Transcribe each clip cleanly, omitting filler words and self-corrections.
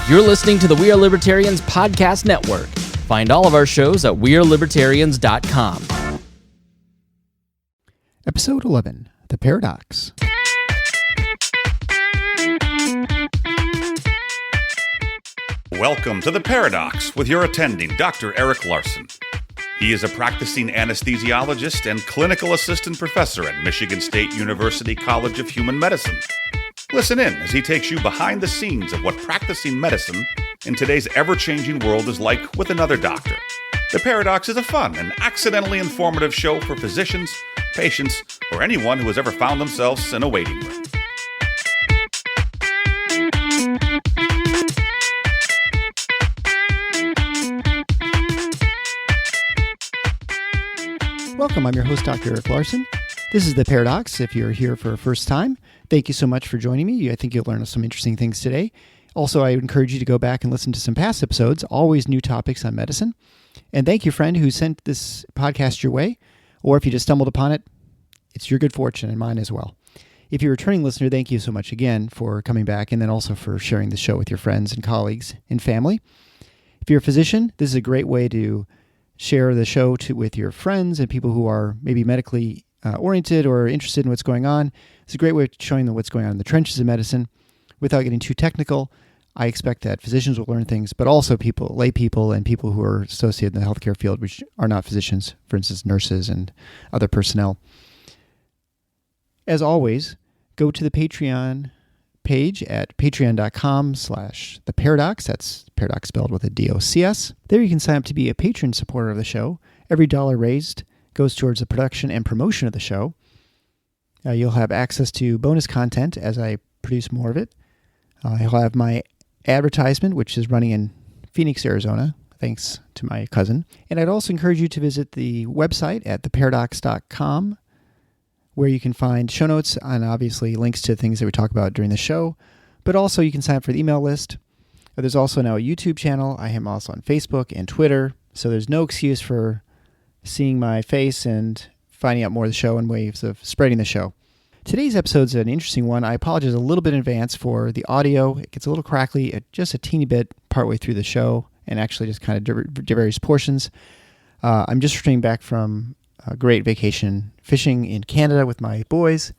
You're listening to the We Are Libertarians podcast network. Find all of our shows at wearelibertarians.com. Episode 11, The Paradox. Welcome to The Paradox with your attending, Dr. Eric Larson. He is a practicing anesthesiologist and clinical assistant professor at Michigan State University College of Human Medicine. Listen in as he takes you behind the scenes of what practicing medicine in today's ever-changing world is like with another doctor. The Paradox is a fun and accidentally informative show for physicians, patients, or anyone who has ever found themselves in a waiting room. Welcome, I'm your host, Dr. Eric Larson. This is The Paradox. If you're here for the first time, thank you so much for joining me. I think you'll learn some interesting things today. Also, I encourage you to go back and listen to some past episodes, always new topics on medicine. And thank you, friend, who sent this podcast your way, or if you just stumbled upon it, it's your good fortune and mine as well. If you're a returning listener, thank you so much again for coming back and then also for sharing the show with your friends and colleagues and family. If you're a physician, this is a great way to share the show with your friends and people who are maybe medically oriented or interested in what's going on. It's a great way of showing them what's going on in the trenches of medicine. Without getting too technical, I expect that physicians will learn things, but also lay people and people who are associated in the healthcare field, which are not physicians, for instance, nurses and other personnel. As always, go to the Patreon page at patreon.com/theparadox. That's paradox spelled with a D-O-C-S. There you can sign up to be a patron supporter of the show. Every dollar raised goes towards the production and promotion of the show. You'll have access to bonus content as I produce more of it. You'll have my advertisement, which is running in Phoenix, Arizona, thanks to my cousin. And I'd also encourage you to visit the website at theparadox.com, where you can find show notes and obviously links to things that we talk about during the show. But also you can sign up for the email list. There's also now a YouTube channel. I am also on Facebook and Twitter. So there's no excuse for seeing my face and finding out more of the show and ways of spreading the show. Today's episode is an interesting one. I apologize a little bit in advance for the audio. It gets a little crackly just a teeny bit partway through the show and actually just kind of various portions. I'm just returning back from a great vacation fishing in Canada with my boys.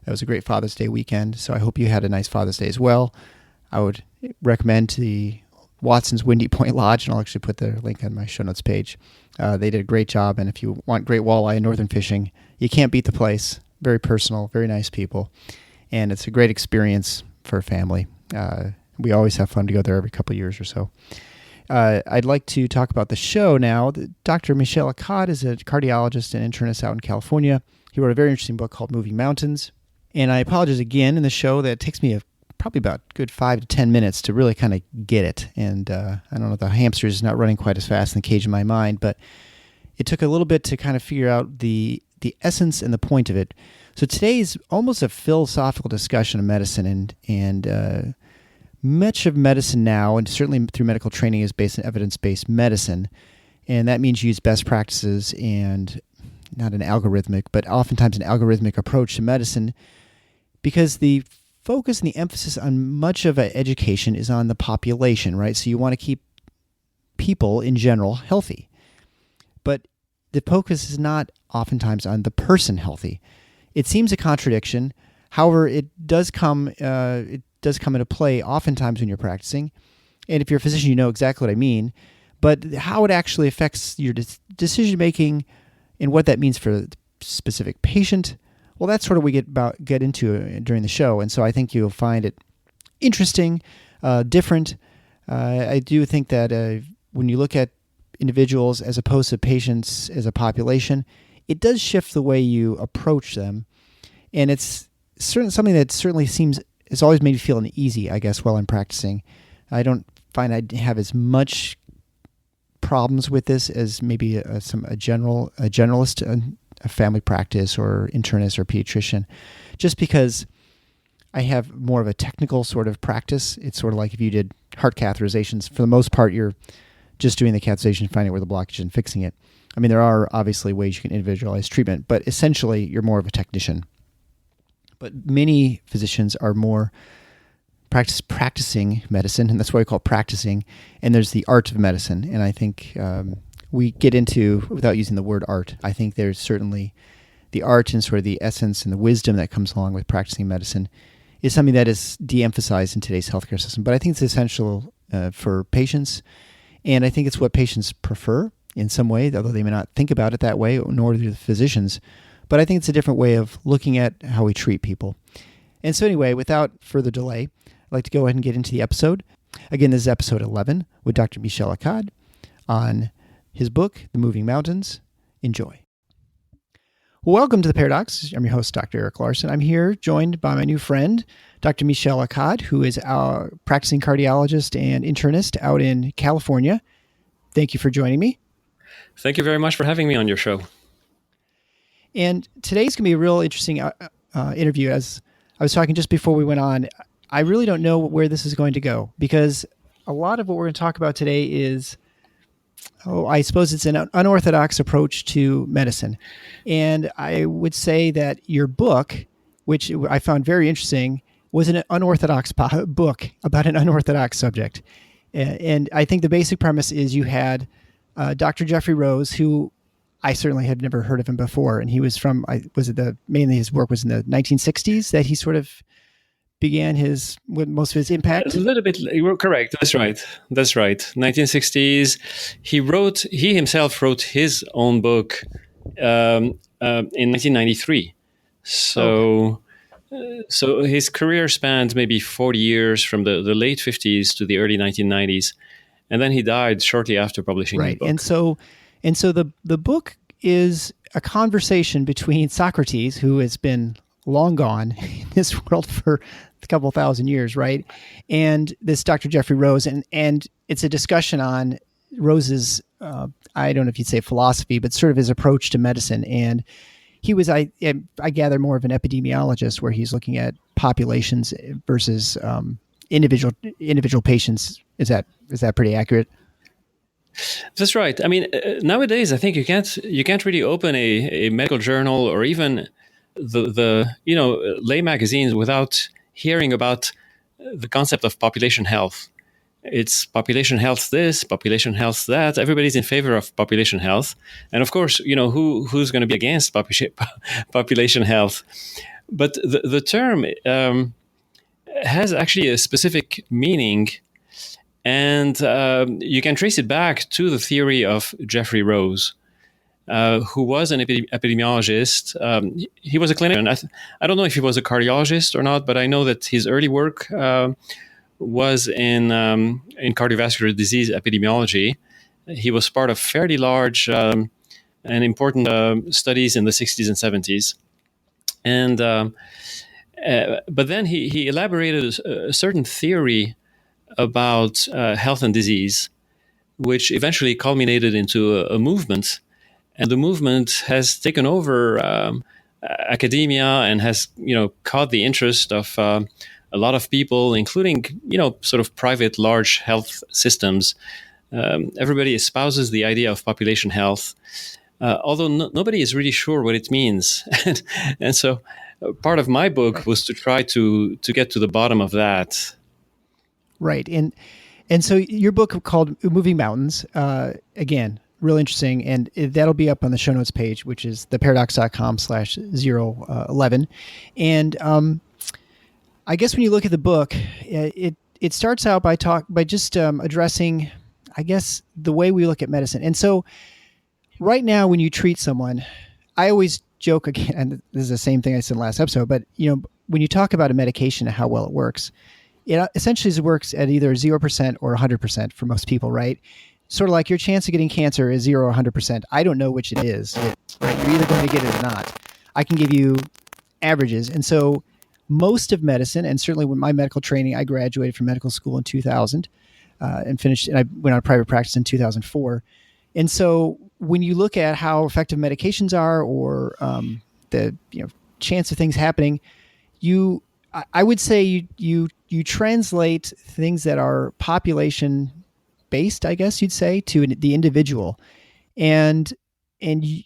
That was a great Father's Day weekend, so I hope you had a nice Father's Day as well. I would recommend the Watson's Windy Point Lodge, and I'll actually put the link on my show notes page. They did a great job, and if you want great walleye and northern fishing, you can't beat the place. Very personal, very nice people, and it's a great experience for a family. We always have fun to go there every couple of years or so. I'd like to talk about the show now. Dr. Michel Accad is a cardiologist and internist out in California. He wrote a very interesting book called Moving Mountains, and I apologize again in the show that it takes me probably about a good 5 to 10 minutes to really kind of get it. And I don't know, the hamster is not running quite as fast in the cage in my mind, but it took a little bit to kind of figure out the essence and the point of it. So today's almost a philosophical discussion of medicine, and much of medicine now, and certainly through medical training, is based on evidence-based medicine. And that means you use best practices and not an algorithmic, but oftentimes an algorithmic approach to medicine, because the focus and the emphasis on much of education is on the population, right? So you want to keep people in general healthy. But the focus is not oftentimes on the person healthy. It seems a contradiction. However, it does come into play oftentimes when you're practicing. And if you're a physician, you know exactly what I mean. But how it actually affects your decision-making and what that means for the specific patient, well, that's sort of what we get into during the show. And so I think you'll find it interesting, different. I do think that when you look at individuals as opposed to patients as a population, it does shift the way you approach them. And it's something that certainly it's always made me feel uneasy, I guess, while I'm practicing. I don't find I have as much problems with this as maybe a generalist, a family practice or internist or pediatrician, just because I have more of a technical sort of practice. It's sort of like if you did heart catheterizations. For the most part, you're just doing the catheterization, finding where the blockage is and fixing it. I mean, there are obviously ways you can individualize treatment, but essentially you're more of a technician. But many physicians are more practicing medicine, and that's why we call it practicing. And there's the art of medicine, and I think we get into, without using the word art, I think there's certainly the art and sort of the essence and the wisdom that comes along with practicing medicine is something that is de-emphasized in today's healthcare system. But I think it's essential for patients, and I think it's what patients prefer in some way, although they may not think about it that way, nor do the physicians. But I think it's a different way of looking at how we treat people. And so anyway, without further delay, I'd like to go ahead and get into the episode. Again, this is episode 11 with Dr. Michel Accad on his book, The Moving Mountains. Enjoy. Welcome to The Paradox. I'm your host, Dr. Eric Larson. I'm here joined by my new friend, Dr. Michel Accad, who is a practicing cardiologist and internist out in California. Thank you for joining me. Thank you very much for having me on your show. And today's going to be a real interesting interview. As I was talking just before we went on, I really don't know where this is going to go, because a lot of what we're going to talk about today is, I suppose it's an unorthodox approach to medicine. And I would say that your book, which I found very interesting, was an unorthodox book about an unorthodox subject. And I think the basic premise is you had Dr. Jeffrey Rose, who I certainly had never heard of him before. And he was from, mainly his work was in the 1960s that he sort of began most of his impact? A little bit, you were correct. That's right. 1960s. He himself wrote his own book in 1993. So his career spanned maybe 40 years from the late 50s to the early 1990s. And then he died shortly after publishing the book. And so the book is a conversation between Socrates, who has been long gone in this world for a couple thousand years, right? And this Dr. Jeffrey Rose, and it's a discussion on Rose's, I don't know if you'd say philosophy, but sort of his approach to medicine. And he was, I gather, more of an epidemiologist, where he's looking at populations versus individual patients. Is that pretty accurate? That's right. I mean, nowadays I think you can't really open a medical journal or even the lay magazines without hearing about the concept of population health. It's population health this, population health that. Everybody's in favor of population health, and of course, who's going to be against population health? But the term has actually a specific meaning, and you can trace it back to the theory of Jeffrey Rose, who was an epidemiologist. He was a clinician. I don't know if he was a cardiologist or not, but I know that his early work was in cardiovascular disease epidemiology. He was part of fairly large and important studies in the 60s and 70s. And but then he elaborated a certain theory about health and disease, which eventually culminated into a movement. And the movement has taken over academia and has, caught the interest of a lot of people, including, sort of private large health systems. Everybody espouses the idea of population health, although nobody is really sure what it means. And so part of my book was to try to get to the bottom of that. Right. And so your book called Moving Mountains, again, real interesting, and that'll be up on the show notes page, which is theparadox.com/011. And I guess when you look at the book, it starts out by just addressing, I guess, the way we look at medicine. And so right now, when you treat someone, I always joke again, and this is the same thing I said in the last episode, but when you talk about a medication and how well it works, it essentially works at either 0% or 100% for most people, right? Sort of like your chance of getting cancer is 0 or 100%. I don't know which it is. Right? You're either going to get it or not. I can give you averages. And so most of medicine, and certainly with my medical training, I graduated from medical school in 2000 and I went on private practice in 2004. And so when you look at how effective medications are, or the chance of things happening, I would say you translate things that are population based, I guess you'd say, to the individual, and I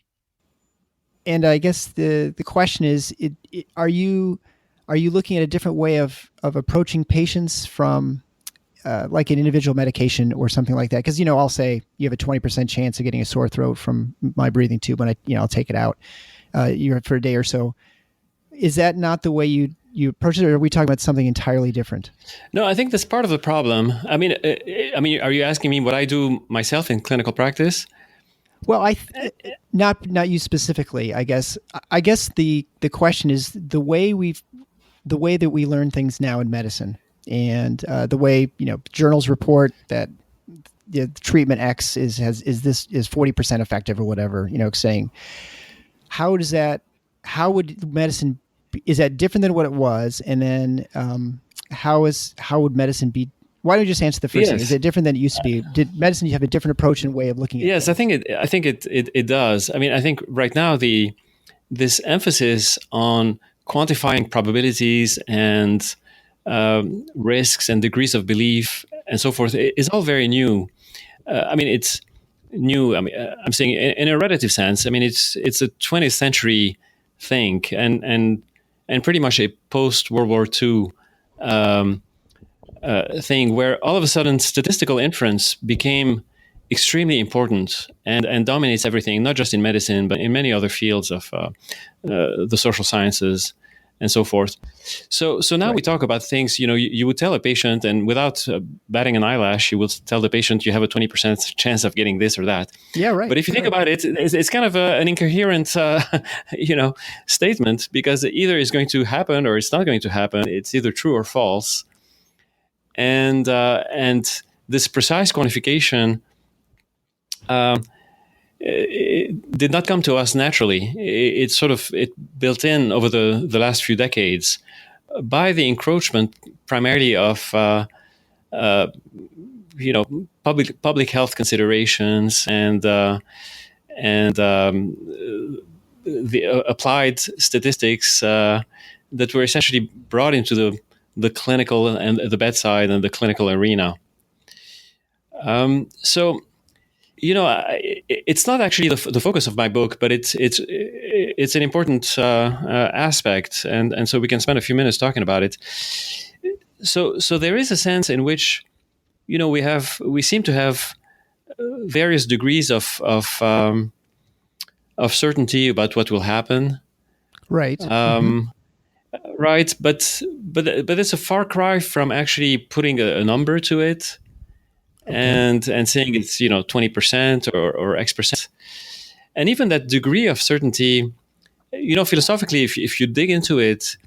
guess the question is, are you are you looking at a different way of approaching patients from like an individual medication or something like that? Because, I'll say you have a 20% chance of getting a sore throat from my breathing tube when I'll take it out for a day or so. Is that not the way you approach it, or are we talking about something entirely different? No, I think that's part of the problem. I mean, are you asking me what I do myself in clinical practice? Well, not you specifically. I guess the question is the way that we learn things now in medicine, and the way journals report that the treatment X is 40% effective or whatever. Saying how would medicine, is that different than what it was? And then how would medicine be? Why don't you just answer the first thing? Is it different than it used to be? Did medicine have a different approach and way of looking at it? Yes, I think it does. I mean, I think right now this emphasis on quantifying probabilities and risks and degrees of belief and so forth is all very new. I mean, it's new. I mean, I'm saying in a relative sense. I mean, it's a 20th century thing, and pretty much a post World War II thing where all of a sudden statistical inference became extremely important and dominates everything, not just in medicine, but in many other fields of the social sciences and so forth. So now we talk about things, you would tell a patient, and without batting an eyelash, you will tell the patient you have a 20% chance of getting this or that. Yeah, right. But if you think about it, it's kind of an incoherent, statement, because either it's going to happen or it's not going to happen. It's either true or false. And this precise quantification it did not come to us naturally. It built in over the last few decades by the encroachment primarily of public health considerations and the applied statistics that were essentially brought into the clinical and the bedside and the clinical arena. It's not actually the focus of my book, but it's an important aspect, and so we can spend a few minutes talking about it. So there is a sense in which, we seem to have various degrees of certainty about what will happen. Right. Right, but it's a far cry from actually putting a number to it. Okay. And saying it's 20% or X percent, and even that degree of certainty, philosophically, if you dig into it,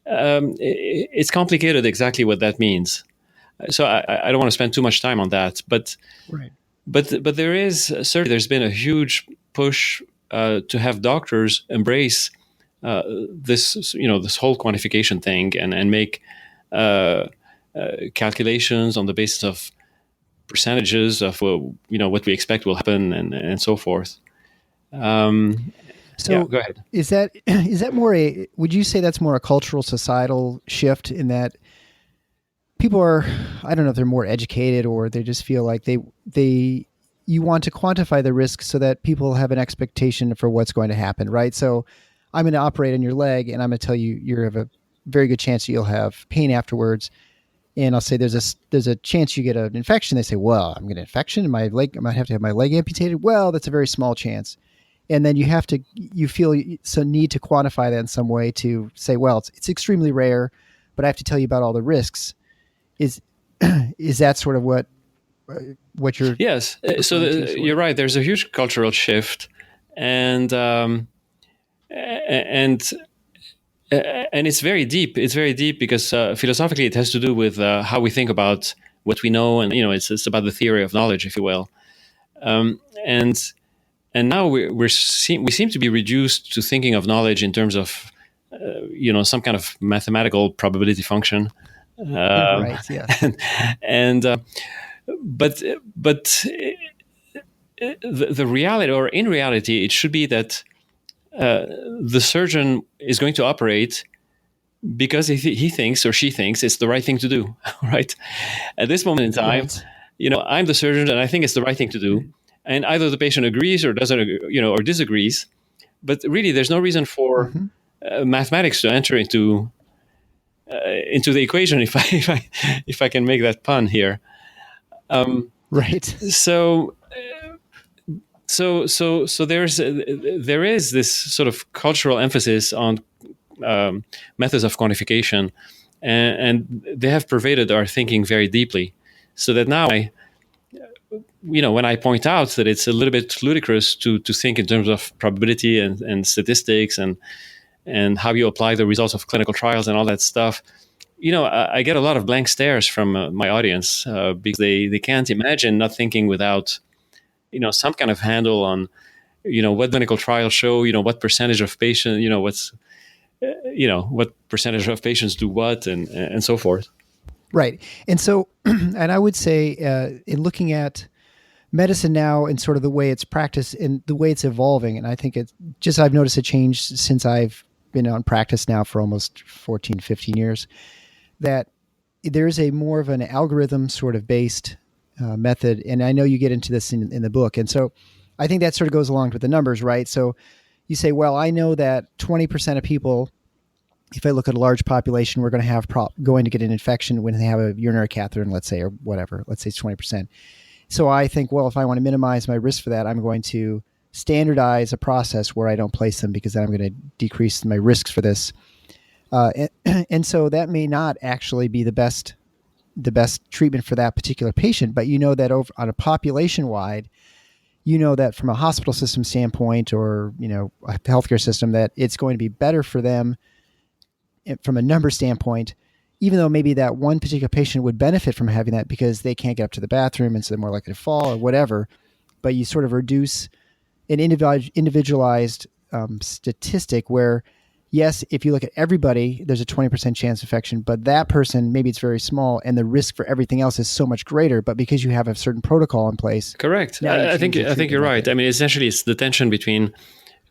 it's complicated exactly what that means. So I don't want to spend too much time on that, but right. But there is certainly there's been a huge push to have doctors embrace this whole quantification thing and make calculations on the basis of percentages of what we expect will happen and so forth. So go ahead. Is that more would you say that's more a cultural societal shift in that people are, I don't know if they're more educated or they just feel like you want to quantify the risk so that people have an expectation for what's going to happen, right? So I'm going to operate on your leg and I'm going to tell you you have a very good chance that you'll have pain afterwards. And I'll say there's a chance you get an infection. They say, well, I'm getting an infection in my leg. I might have to have my leg amputated. Well, that's a very small chance. And then you feel some need to quantify that in some way to say, well, it's extremely rare, but I have to tell you about all the risks. Is that sort of what you're? Yes. So you're right. There's a huge cultural shift, and it's very deep. It's very deep because philosophically it has to do with how we think about what we know, and it's about the theory of knowledge, if you will. And now we seem to be reduced to thinking of knowledge in terms of some kind of mathematical probability function. Right. Yeah. But the reality, or in reality, it should be that the surgeon is going to operate because he thinks or she thinks it's the right thing to do, right? At this moment in time, right. I'm the surgeon and I think it's the right thing to do. And either the patient agrees or doesn't, or disagrees. But really, there's no reason for mathematics to enter into into the equation, if I can make that pun here. Right. So there is this sort of cultural emphasis on methods of quantification, and they have pervaded our thinking very deeply. So that now, when I point out that it's a little bit ludicrous to think in terms of probability and statistics and how you apply the results of clinical trials and all that stuff, I get a lot of blank stares from my audience because they can't imagine not thinking without, some kind of handle on, what clinical trials show, what percentage of patients, what percentage of patients do what and so forth. Right. And so, and I would say in looking at medicine now and sort of the way it's practiced and the way it's evolving, and I think I've noticed a change since I've been on practice now for almost 14, 15 years, that there's a more of an algorithm sort of based method. And I know you get into this in the book. And so I think that sort of goes along with the numbers, right? So you say, well, I know that 20% of people, if I look at a large population, we're going to have going to get an infection when they have a urinary catheter, and let's say, or whatever, let's say it's 20%. So I think, well, if I want to minimize my risk for that, I'm going to standardize a process where I don't place them because then I'm going to decrease my risks for this. And so that may not actually be the best treatment for that particular patient, but that over on a population wide, that from a hospital system standpoint or, a healthcare system, that it's going to be better for them from a number standpoint, even though maybe that one particular patient would benefit from having that because they can't get up to the bathroom and so they're more likely to fall or whatever. But you sort of reduce an individualized statistic where, yes, if you look at everybody, there's a 20% chance of infection, but that person, maybe it's very small and the risk for everything else is so much greater. But because you have a certain protocol in place. Correct. I think you're right. I mean, essentially it's the tension between,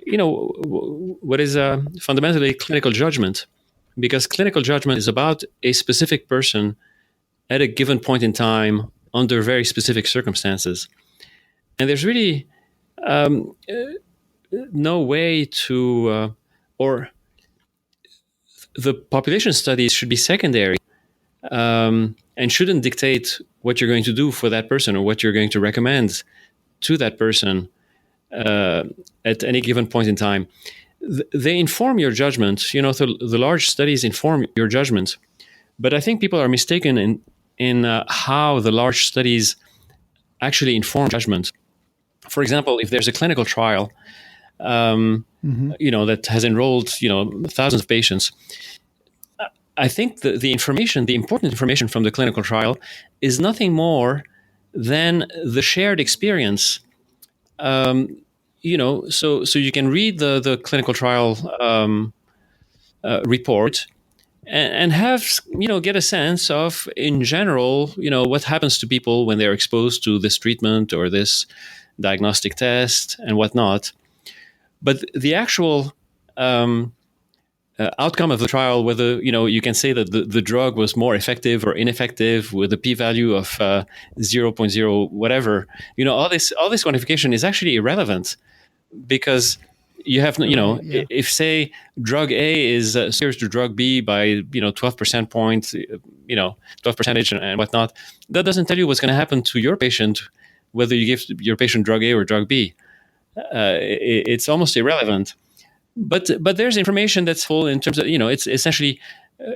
what is fundamentally clinical judgment, because clinical judgment is about a specific person at a given point in time under very specific circumstances. And there's really no way to, or the population studies should be secondary and shouldn't dictate what you're going to do for that person or what you're going to recommend to that person at any given point in time. They inform your judgment. The large studies inform your judgment. But I think people are mistaken in how the large studies actually inform judgment. For example, if there's a clinical trial, that has enrolled, thousands of patients, I think the important information from the clinical trial is nothing more than the shared experience. So you can read the clinical trial report and have, get a sense of, in general, what happens to people when they're exposed to this treatment or this diagnostic test and whatnot. But the actual outcome of the trial, whether, you can say that the drug was more effective or ineffective with a p-value of 0.0 whatever, all this quantification is actually irrelevant because you have, if say drug A is superior to drug B by, 12% points, 12% and whatnot, that doesn't tell you what's going to happen to your patient, whether you give your patient drug A or drug B. It's almost irrelevant. But there's information that's full in terms of, it's essentially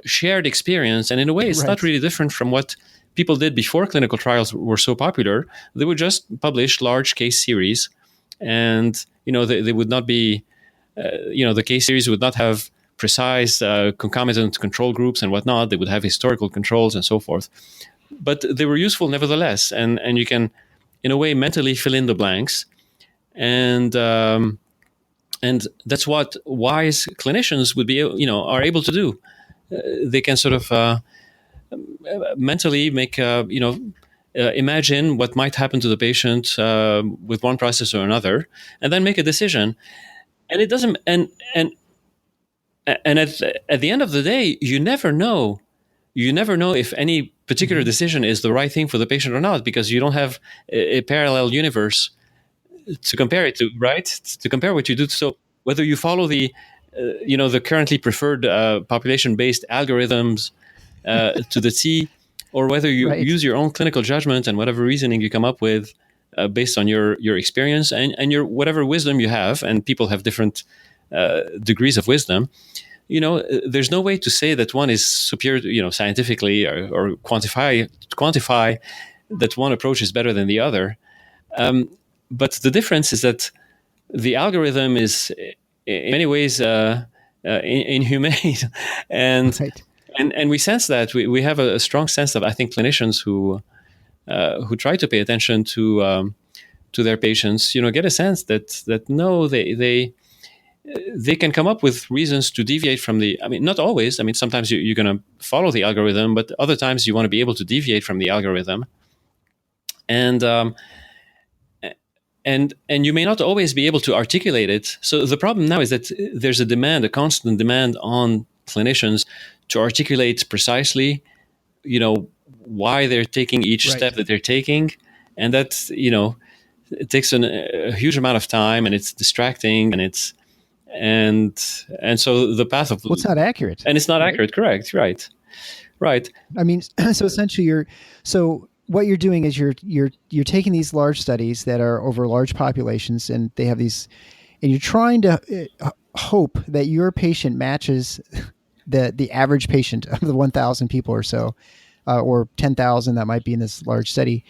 shared experience. And in a way, it's not really different from what people did before clinical trials were so popular. They would just publish large case series and, they would not be, the case series would not have precise concomitant control groups and whatnot. They would have historical controls and so forth. But they were useful nevertheless. And you can, in a way, mentally fill in the blanks. And that's what wise clinicians would be, are able to do. They can sort of mentally make, imagine what might happen to the patient with one process or another, and then make a decision. And it doesn't. And at the end of the day, you never know. You never know if any particular decision is the right thing for the patient or not, because you don't have a parallel universe to compare it to, right? To compare what you do. So whether you follow the currently preferred population-based algorithms to the T, or whether you Right. use your own clinical judgment and whatever reasoning you come up with based on your experience and your whatever wisdom you have, and people have different degrees of wisdom. There's no way to say that one is superior, scientifically, or quantify that one approach is better than the other. But the difference is that the algorithm is in many ways inhumane, and Right. and we sense that we have a strong sense of, I think, clinicians who try to pay attention to their patients, get a sense that no, they can come up with reasons to deviate from not always. Sometimes you're going to follow the algorithm, but other times you want to be able to deviate from the algorithm. And you may not always be able to articulate it. So the problem now is that there's a constant demand on clinicians to articulate precisely, why they're taking each Right. step that they're taking. And that, it takes a huge amount of time, and it's distracting, and so the path of... Well, it's not accurate. And it's not accurate, correct, right. So essentially what you're doing is you're taking these large studies that are over large populations, and they have these, and you're trying to hope that your patient matches the average patient of the 1,000 people or so, or 10,000 that might be in this large study,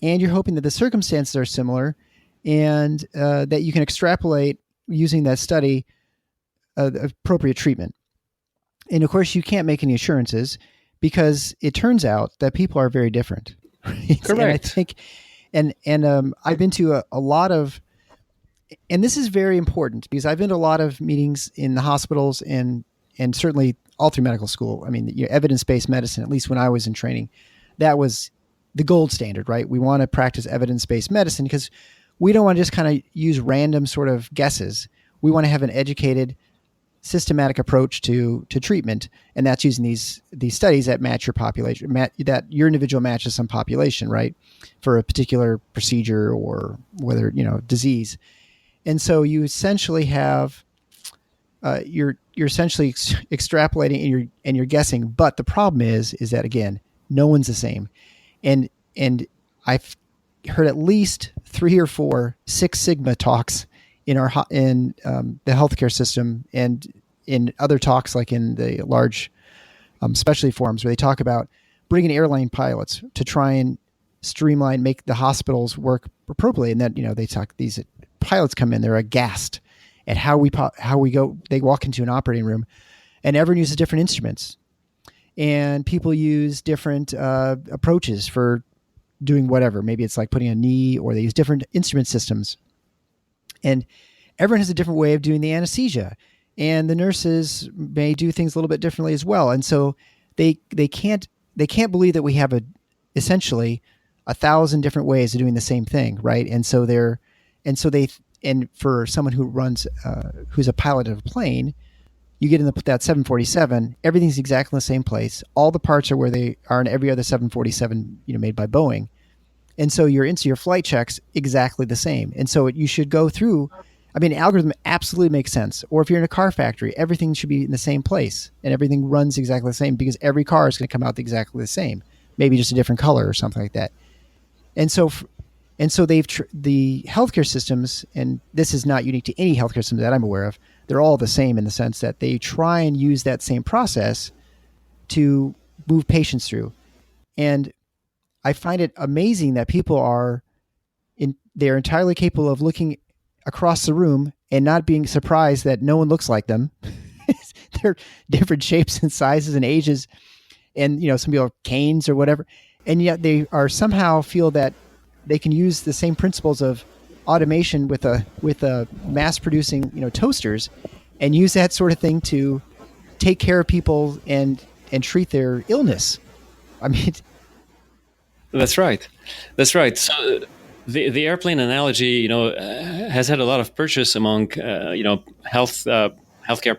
and you're hoping that the circumstances are similar, and that you can extrapolate using that study appropriate treatment. And of course, you can't make any assurances, because it turns out that people are very different. Right? Correct. And I think, and I've been to a lot of, and this is very important, because I've been to a lot of meetings in the hospitals and certainly all through medical school. Evidence-based medicine, at least when I was in training, that was the gold standard, right? We want to practice evidence-based medicine because we don't want to just kind of use random sort of guesses. We want to have an educated, systematic approach to treatment, and that's using these studies that match your population, that your individual matches some population, right, for a particular procedure or whether disease. And so you essentially have you're essentially extrapolating and you're guessing. But the problem is that, again, no one's the same, and I've heard at least 3 or 4 Six Sigma talks in the healthcare system, and in other talks like in the large specialty forums, where they talk about bringing airline pilots to try and streamline, make the hospitals work appropriately. And that they talk, these pilots come in, they're aghast at how we go. They walk into an operating room, and everyone uses different instruments, and people use different approaches for doing whatever. Maybe it's like putting a knee, or they use different instrument systems. And everyone has a different way of doing the anesthesia, and the nurses may do things a little bit differently as well. And so they can't believe that we have essentially 1,000 different ways of doing the same thing, right? And for someone who runs who's a pilot of a plane, you get in that 747, everything's exactly in the same place. All the parts are where they are in every other 747 made by Boeing. And so your flight checks exactly the same. And so you should go through, algorithm absolutely makes sense. Or if you're in a car factory, everything should be in the same place and everything runs exactly the same, because every car is going to come out exactly the same, maybe just a different color or something like that. And so the healthcare systems, and this is not unique to any healthcare system that I'm aware of, they're all the same in the sense that they try and use that same process to move patients through. And I find it amazing that people they're entirely capable of looking across the room and not being surprised that no one looks like them. They're different shapes and sizes and ages, and some people have canes or whatever, and yet they are somehow feel that they can use the same principles of automation with a mass producing toasters, and use that sort of thing to take care of people and treat their illness. That's right. So the airplane analogy, has had a lot of purchase among healthcare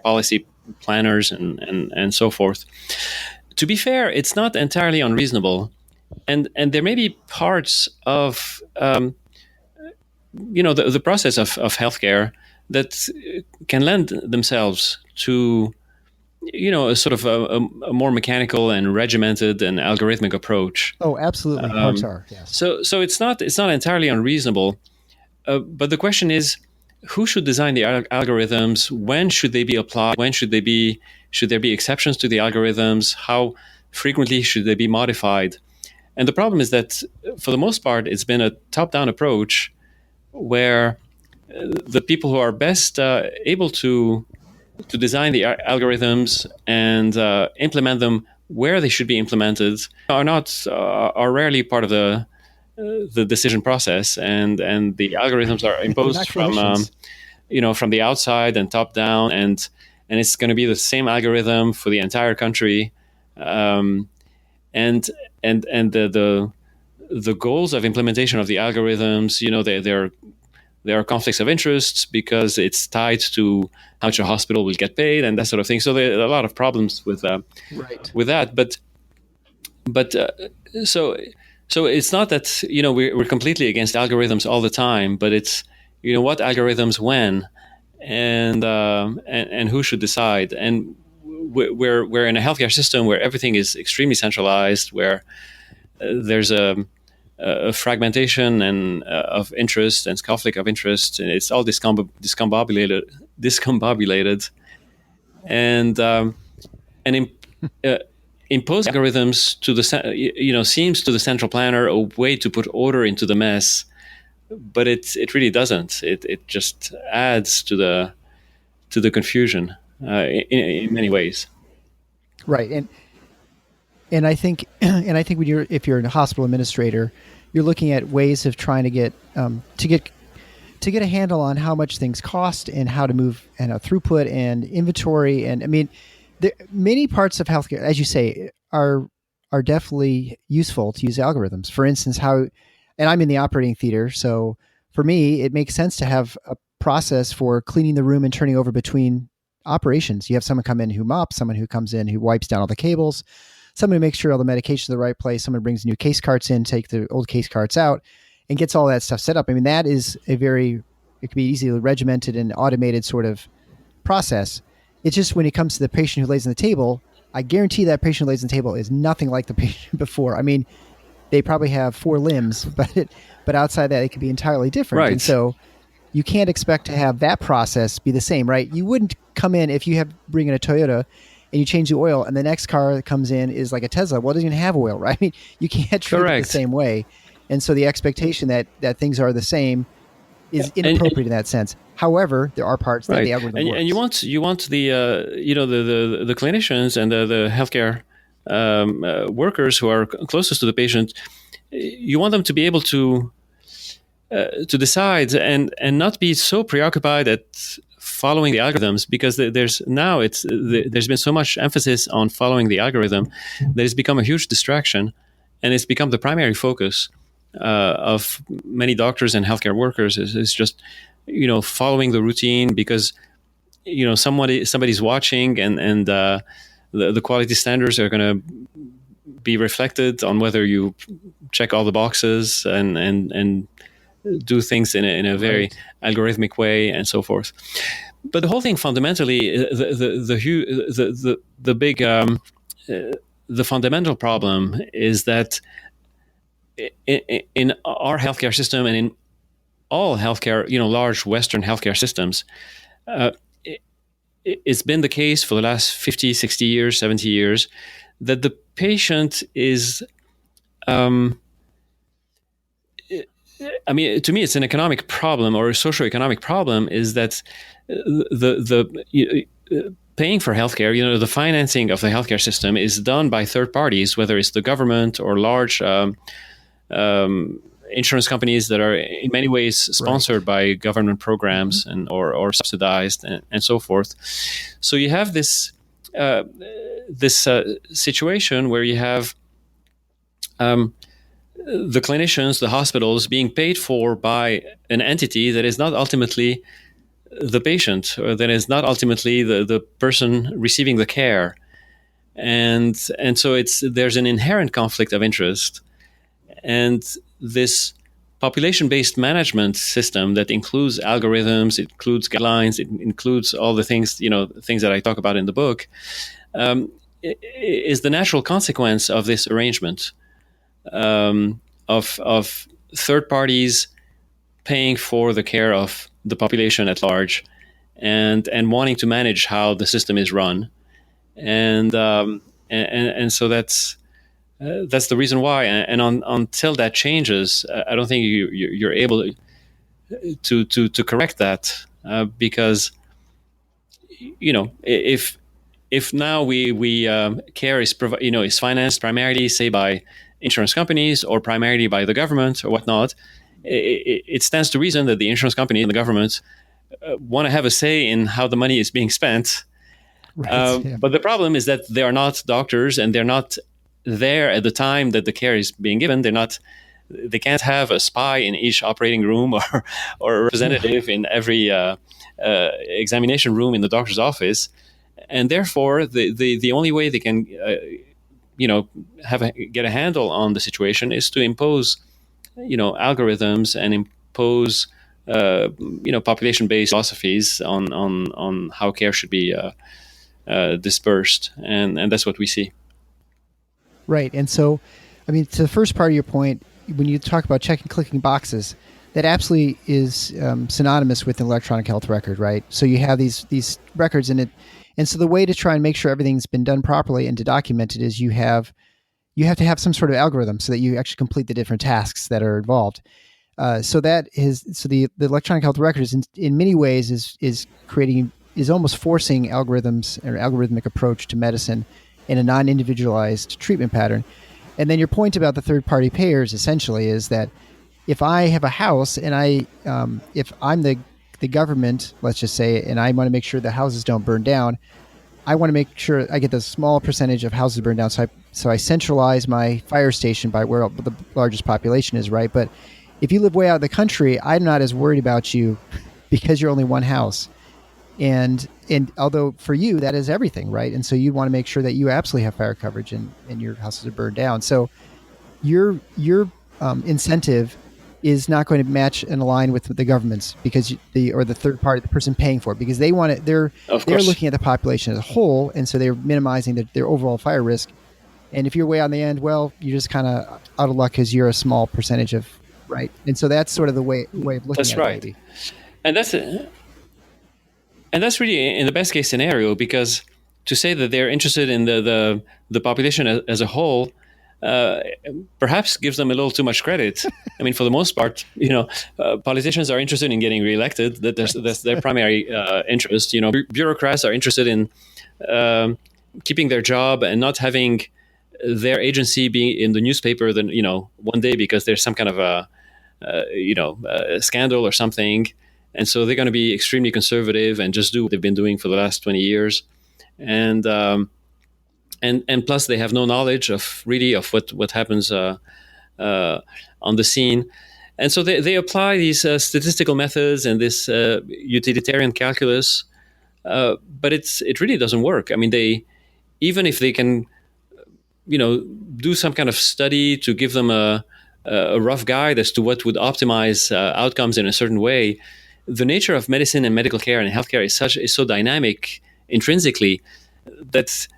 policy planners and so forth. To be fair, it's not entirely unreasonable, and there may be parts of the process of healthcare that can lend themselves to a sort of a more mechanical and regimented and algorithmic approach. Oh, absolutely. Parts are, yes. So it's not entirely unreasonable. But the question is, who should design the algorithms? When should they be applied? Should there be exceptions to the algorithms? How frequently should they be modified? And the problem is that, for the most part, it's been a top-down approach where the people who are best able to design the algorithms and implement them where they should be implemented are rarely part of the decision process, and the algorithms are imposed from the outside and top down, and it's going to be the same algorithm for the entire country, and the goals of implementation of the algorithms, there are conflicts of interest because it's tied to how much a hospital will get paid and that sort of thing. So there are a lot of problems with that. So it's not that we're completely against algorithms all the time, but it's what algorithms when, and who should decide. And we're in a healthcare system where everything is extremely centralized, where there's a fragmentation and of interest and conflict of interest, and it's all discombobulated, and impose algorithms to seems to the central planner a way to put order into the mess, but it really doesn't. It just adds to the confusion in many ways. Right, and I think if you're a hospital administrator, you're looking at ways of trying to get a handle on how much things cost and how to move and throughput and inventory. And I mean, many parts of healthcare, as you say, are definitely useful to use algorithms. For instance, and I'm in the operating theater, so for me, it makes sense to have a process for cleaning the room and turning over between operations. You have someone come in who mops, someone who comes in who wipes down all the cables, someone who makes sure all the medication's in the right place, someone brings new case carts in, take the old case carts out, and gets all that stuff set up. I mean, that is it can be easily regimented and automated sort of process. It's just when it comes to the patient who lays on the table, I guarantee that patient who lays on the table is nothing like the patient before. I mean, they probably have 4 limbs, but outside that, it could be entirely different. Right. And so you can't expect to have that process be the same, right? You wouldn't come in if you bring in a Toyota and you change the oil and the next car that comes in is like a Tesla. Well, it doesn't even have oil, right? I mean, you can't treat it the same way. And so the expectation that things are the same is inappropriate in that sense. However, there are parts that the algorithm works. And you want the the clinicians and the healthcare workers who are closest to the patient. You want them to be able to decide and not be so preoccupied at following the algorithms, because there's been so much emphasis on following the algorithm that it's become a huge distraction, and it's become the primary focus of many doctors and healthcare workers is just following the routine because somebody's watching, and the quality standards are going to be reflected on whether you check all the boxes and do things in a very algorithmic way and so forth. But the whole thing fundamentally, the fundamental problem is that in our healthcare system and in all healthcare, large Western healthcare systems, it's been the case for the last 50, 60 years, 70 years, that the patient is, to me, it's an economic problem or a socioeconomic problem, is that the paying for healthcare, the financing of the healthcare system is done by third parties, whether it's the government or large insurance companies that are in many ways sponsored by government programs and or subsidized and so forth. So you have this situation where you have the clinicians, the hospitals being paid for by an entity that is not ultimately the patient, or that is not ultimately the person receiving the care. And so there's an inherent conflict of interest. And this population-based management system that includes algorithms, it includes guidelines, it includes all the things, things that I talk about in the book, is the natural consequence of this arrangement of third parties paying for the care of the population at large, and wanting to manage how the system is run, and so that's the reason why. And until that changes, I don't think you're able to correct that, because if now we care is financed primarily, say, by insurance companies or primarily by the government or whatnot, it stands to reason that the insurance company and the government want to have a say in how the money is being spent. Right, yeah. But the problem is that they are not doctors, and they're not there at the time that the care is being given. They can't have a spy in each operating room or a representative in every examination room in the doctor's office. And therefore, the only way they can get a handle on the situation is to impose algorithms and impose population-based philosophies on how care should be dispersed, and that's what we see. Right. And so, I mean, to the first part of your point, when you talk about checking, clicking boxes, that absolutely is synonymous with an electronic health record, right? So you have these records in it. And so the way to try and make sure everything's been done properly and to document it is you have to have some sort of algorithm so that you actually complete the different tasks that are involved. So the electronic health record is in many ways is almost forcing algorithms or algorithmic approach to medicine in a non-individualized treatment pattern. And then your point about the third-party payers essentially is that if I have a house and if I'm the government, let's just say, and I want to make sure the houses don't burn down, I want to make sure I get the small percentage of houses burned down. So I centralize my fire station by where the largest population is, right? But if you live way out in the country, I'm not as worried about you because you're only one house. And although for you, that is everything, right? And so you want to make sure that you absolutely have fire coverage and your houses are burned down. So your incentive is not going to match and align with the government's because the third party, the person paying for it, because they want it. They're looking at the population as a whole, and so they're minimizing their overall fire risk. And if you're way on the end, well, you're just kind of out of luck because you're a small percentage of, right? And so that's sort of the way of looking that's at right. it. Maybe. And that's it. And that's really in the best case scenario, because to say that they're interested in the population as a whole perhaps gives them a little too much credit. I mean, for the most part, politicians are interested in getting reelected. That's their primary interest. Bureaucrats are interested in keeping their job and not having their agency being in the newspaper one day because there's some kind of a scandal or something. And so they're going to be extremely conservative and just do what they've been doing for the last 20 years. And plus they have no knowledge of what happens on the scene. And so they apply these statistical methods and this utilitarian calculus, but it really doesn't work. I mean, even if they can, do some kind of study to give them a rough guide as to what would optimize outcomes in a certain way, the nature of medicine and medical care and healthcare is so dynamic intrinsically that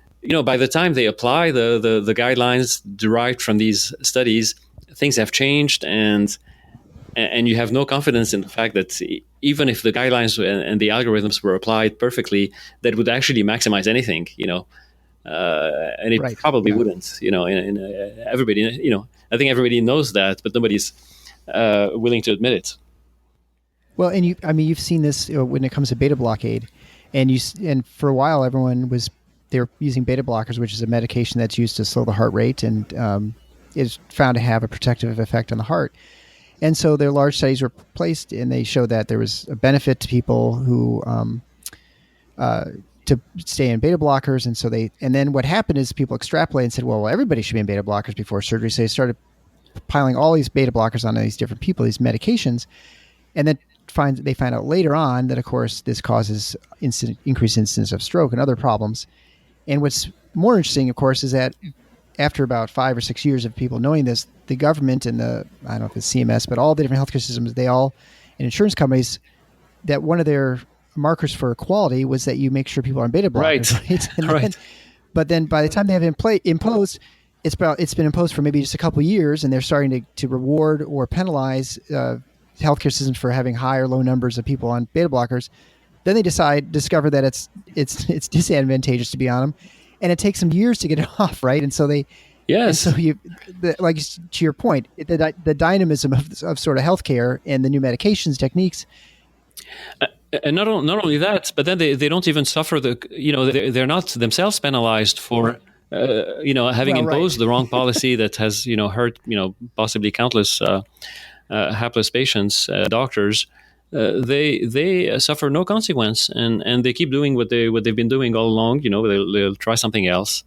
by the time they apply the guidelines derived from these studies, things have changed, and you have no confidence in the fact that even if the guidelines and the algorithms were applied perfectly, that would actually maximize anything. And it probably wouldn't. And everybody, I think everybody knows that, but nobody's willing to admit it. Well, and you've seen this when it comes to beta blockade, and for a while they were using beta blockers, which is a medication that's used to slow the heart rate and is found to have a protective effect on the heart. And so their large studies were placed, and they showed that there was a benefit to people who to stay in beta blockers. And then what happened is people extrapolated and said, well, everybody should be in beta blockers before surgery. So they started piling all these beta blockers on these different people, these medications, and then they find out later on that, of course, this causes increased incidence of stroke and other problems. And what's more interesting, of course, is that after about 5 or 6 years of people knowing this, the government and I don't know if it's CMS, but all the different healthcare systems, and insurance companies, that one of their markers for quality was that you make sure people are on beta blockers, right? And right. But then by the time they have imposed, it's been imposed for maybe just a couple of years, and they're starting to reward or penalize healthcare systems for having high or low numbers of people on beta blockers. Then they discover that it's disadvantageous to be on them, and it takes them years to get it off, right? And so Yes. And so like to your point, the dynamism of sort of healthcare and the new medications techniques. And not only that, but then they don't even suffer they're not themselves penalized for having imposed the wrong policy that has hurt possibly countless hapless patients, doctors. They suffer no consequence, and they keep doing what they've been doing all along. They'll try something else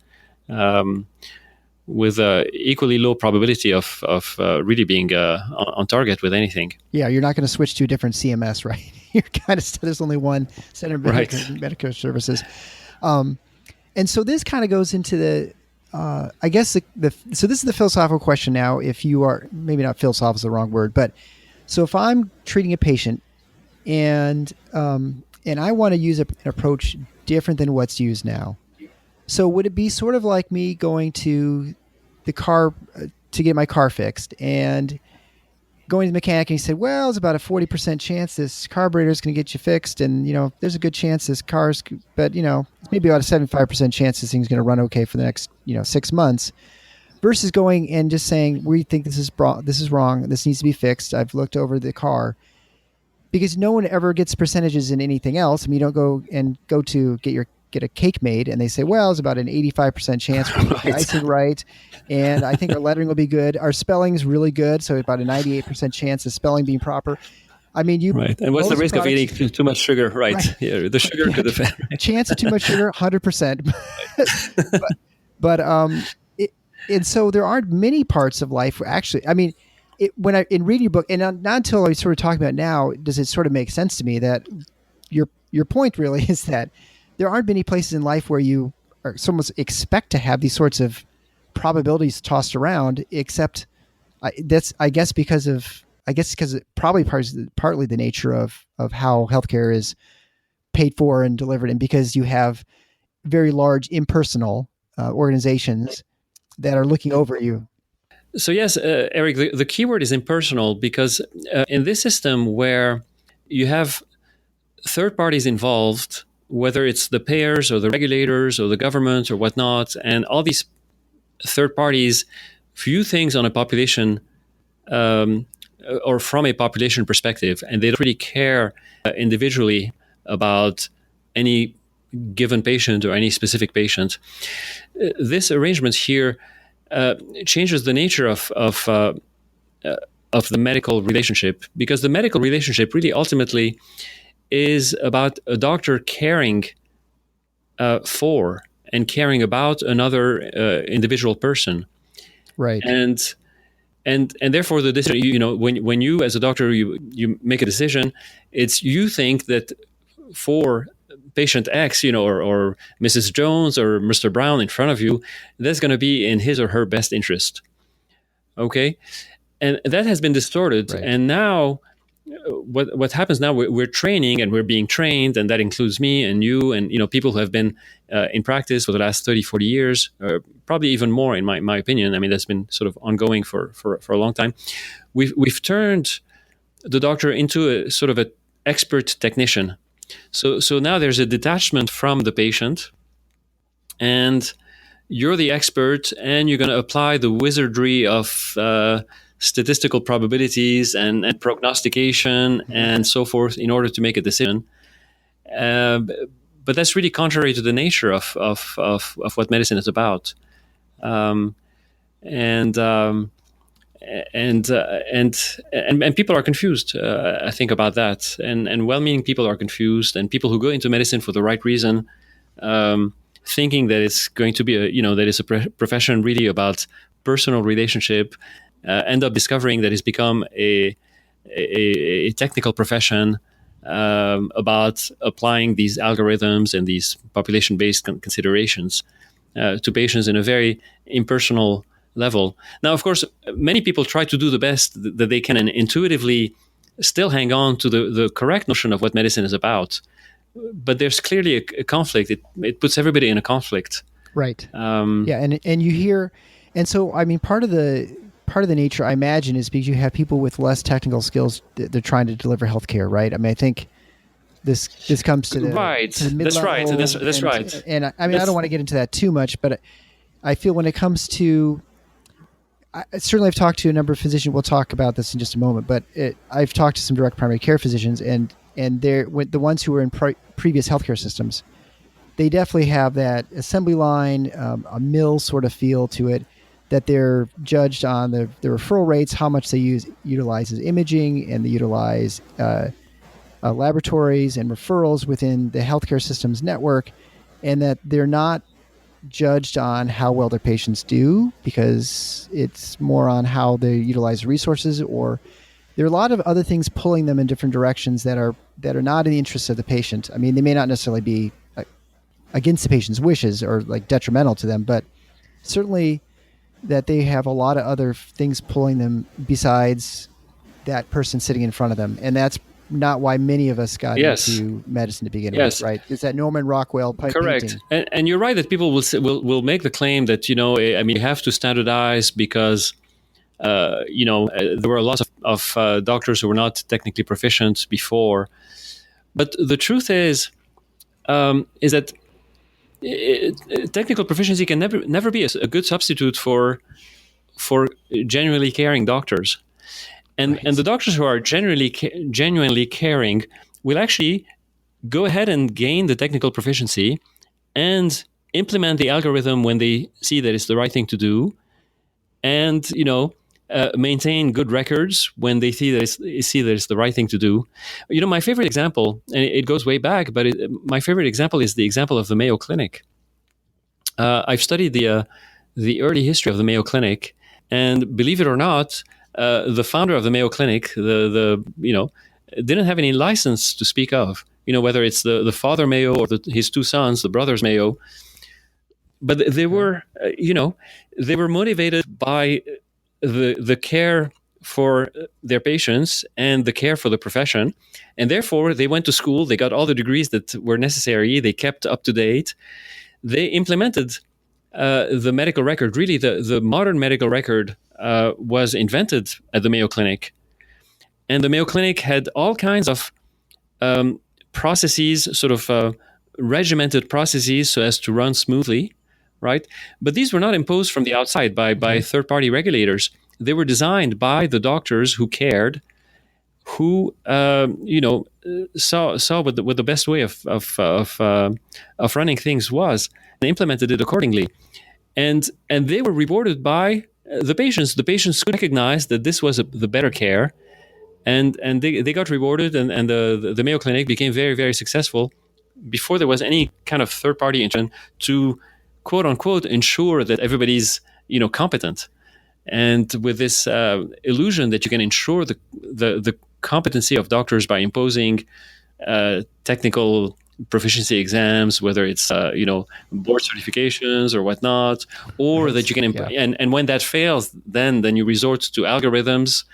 with equally low probability of really being on target with anything. Yeah, you're not going to switch to a different CMS, right? You're kind of there's only one Center of Medicare Services, and so this kind of goes into the. I guess so this is the philosophical question now. If you are, maybe not philosophical is the wrong word, but so if I'm treating a patient and I want to use an approach different than what's used now, so would it be sort of like me going to the car to get my car fixed and going to the mechanic, and he said, well, it's about a 40% chance this carburetor is going to get you fixed, and there's a good chance this car's, but it's maybe about a 75% chance this thing's going to run okay for the next 6 months, versus going and just saying, we think this is wrong, this needs to be fixed, I've looked over the car, because no one ever gets percentages in anything else. I mean, you don't go to get a cake made and they say, well, it's about an 85% chance we'll get the icing right, and I think our lettering will be good, our spelling's really good, so about a 98% chance of spelling being proper. I mean, and what's the risk of eating too much sugar? Right. Yeah, the sugar could affect. Chance of too much sugar, 100%. but and so there aren't many parts of life where actually, I mean, in reading your book, and not until I sort of talking about it now, does it sort of make sense to me that your point really is that there aren't many places in life where you almost expect to have these sorts of probabilities tossed around, except because it probably partly the nature of how healthcare is paid for and delivered, and because you have very large impersonal organizations that are looking over you. So yes, Eric, the key word is impersonal, because in this system where you have third parties involved, whether it's the payers or the regulators or the government or whatnot, and all these third parties view things on a population or from a population perspective, and they don't really care individually about any given patient or any specific patient. This arrangement here changes the nature of the medical relationship, because the medical relationship really ultimately is about a doctor caring for and caring about another individual person, right? And therefore the decision, when you as a doctor you make a decision, it's you think that for patient X, or Mrs. Jones or Mr. Brown in front of you, that's going to be in his or her best interest. Okay, and that has been distorted, right. And now. What happens now? We're training, and we're being trained, and that includes me and you, and people who have been in practice for the last 30, 40 years, probably even more, in my opinion. I mean, that's been sort of ongoing for a long time. We've turned the doctor into a sort of an expert technician. So now there's a detachment from the patient, and you're the expert, and you're going to apply the wizardry of statistical probabilities and prognostication and so forth in order to make a decision. But that's really contrary to the nature of what medicine is about. And people are confused, I think, about that. And well-meaning people are confused, and people who go into medicine for the right reason, thinking that it's going to be that it's a profession really about personal relationship, end up discovering that it's become a technical profession about applying these algorithms and these population-based considerations. to patients in a very impersonal level. Now, of course, many people try to do the best that they can and intuitively still hang on to the correct notion of what medicine is about. But there's clearly a conflict. It puts everybody in a conflict. Right. And you hear, and so I mean, part of the nature, I imagine, is because you have people with less technical skills. They're trying to deliver healthcare, right? I mean, I think this comes to the right. To the that's right. mid-level, That's right. And I mean, I don't want to get into that too much, but I feel when it comes to, certainly I've talked to a number of physicians. We'll talk about this in just a moment, but I've talked to some direct primary care physicians, and they're the ones who were in previous healthcare systems. They definitely have that assembly line, a mill sort of feel to it, that they're judged on the referral rates, how much they utilize as imaging, and they utilize laboratories and referrals within the healthcare systems network, and that they're not judged on how well their patients do, because it's more on how they utilize resources, or there are a lot of other things pulling them in different directions that are not in the interest of the patient. I mean, they may not necessarily be against the patient's wishes or like detrimental to them, but certainly that they have a lot of other things pulling them besides that person sitting in front of them. And that's not why many of us got into medicine to begin with, right? It's that Norman Rockwell pipe Correct. painting. And you're right that people will make the claim that, I mean, you have to standardize because, there were lots of doctors who were not technically proficient before. But the truth is that technical proficiency can never be a good substitute for genuinely caring doctors. And the doctors who are genuinely caring will actually go ahead and gain the technical proficiency and implement the algorithm when they see that it's the right thing to do, and maintain good records when they see that it's the right thing to do. My favorite example, and it goes way back, but my favorite example is the example of the Mayo Clinic. I've studied the early history of the Mayo Clinic, and believe it or not, the founder of the Mayo Clinic, didn't have any license to speak of. Whether it's the father Mayo or his two sons, the brothers Mayo, but they were motivated by the care for their patients and the care for the profession, and therefore they went to school. They got all the degrees that were necessary. They kept up to date. They implemented the medical record. Really, the modern medical record was invented at the Mayo Clinic. And the Mayo Clinic had all kinds of processes, sort of regimented processes so as to run smoothly, right? But these were not imposed from the outside by third-party regulators. They were designed by the doctors who cared, who saw what the best way of running things was, and implemented it accordingly. And they were rewarded by the patients. The patients could recognize that this was the better care, and they got rewarded, and the Mayo Clinic became very, very successful before there was any kind of third-party intervention to, quote unquote, ensure that everybody's competent. And with this illusion that you can ensure the competency of doctors by imposing technical proficiency exams, whether it's board certifications or whatnot, or that you can and when that fails, then you resort to algorithms.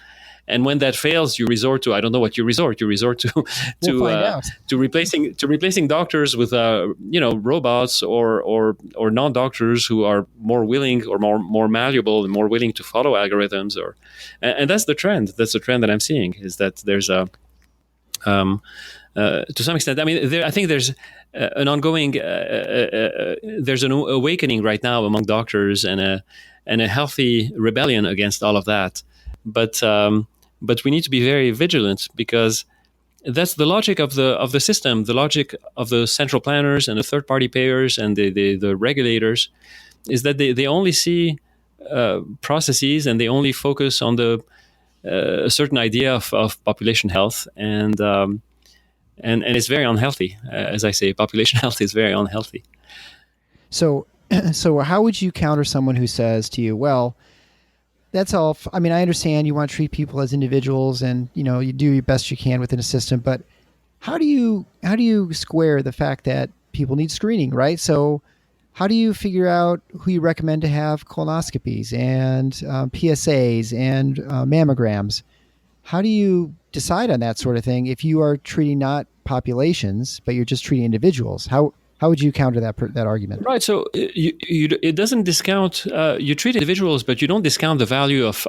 And when that fails, you resort to, I don't know what you resort to replacing doctors with robots or non-doctors who are more willing or more malleable and more willing to follow algorithms, and that's the trend. That's the trend that I'm seeing, is that there's a to some extent. I mean, I think there's an ongoing there's an awakening right now among doctors and a healthy rebellion against all of that, but we need to be very vigilant, because that's the logic of the system, the logic of the central planners and the third-party payers and the regulators, is that they only see processes, and they only focus on a certain idea of population health, and it's very unhealthy. As I say, population health is very unhealthy. So how would you counter someone who says to you, well, that's all. I mean, I understand you want to treat people as individuals, and you do your best you can within a system. But how do you square the fact that people need screening, right? So how do you figure out who you recommend to have colonoscopies and PSAs and mammograms? How do you decide on that sort of thing if you are treating not populations, but you're just treating individuals? How would you counter that argument? Right. So it doesn't discount. You treat individuals, but you don't discount the value of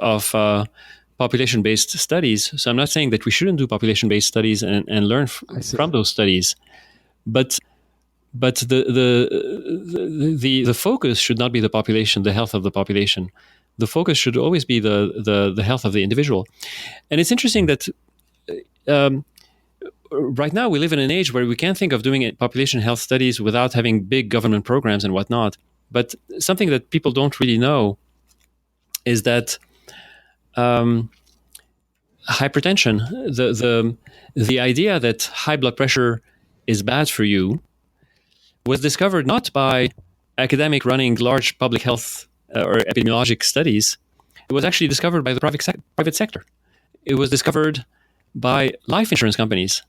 population-based studies. So I'm not saying that we shouldn't do population-based studies and learn from those studies, but the focus should not be the population, the health of the population. The focus should always be the health of the individual. And it's interesting that right now we live in an age where we can't think of doing population health studies without having big government programs and whatnot. But something that people don't really know is that hypertension, the idea that high blood pressure is bad for you, was discovered not by academic running large public health or epidemiologic studies. It was actually discovered by the private sector. It was discovered by life insurance companies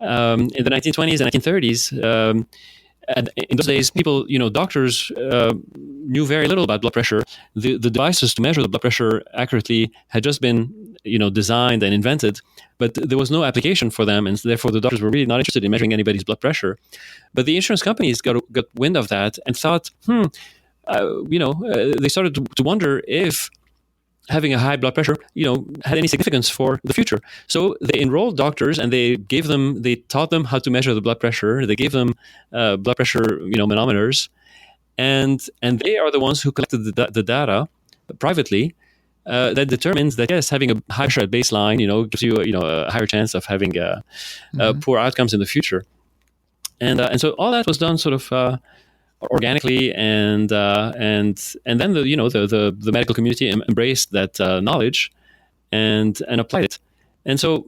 in the 1920s and 1930s. And in those days, people, doctors knew very little about blood pressure. The devices to measure the blood pressure accurately had just been, designed and invented, but there was no application for them, and therefore the doctors were really not interested in measuring anybody's blood pressure. But the insurance companies got wind of that and thought, they started to wonder if having a high blood pressure, had any significance for the future. So they enrolled doctors and they taught them how to measure the blood pressure. They gave them blood pressure, manometers, and they are the ones who collected the data privately that determines that yes, having a high pressure at baseline, gives you a higher chance of having poor outcomes in the future. And so all that was done sort of organically, and then the medical community embraced that knowledge and applied it. And so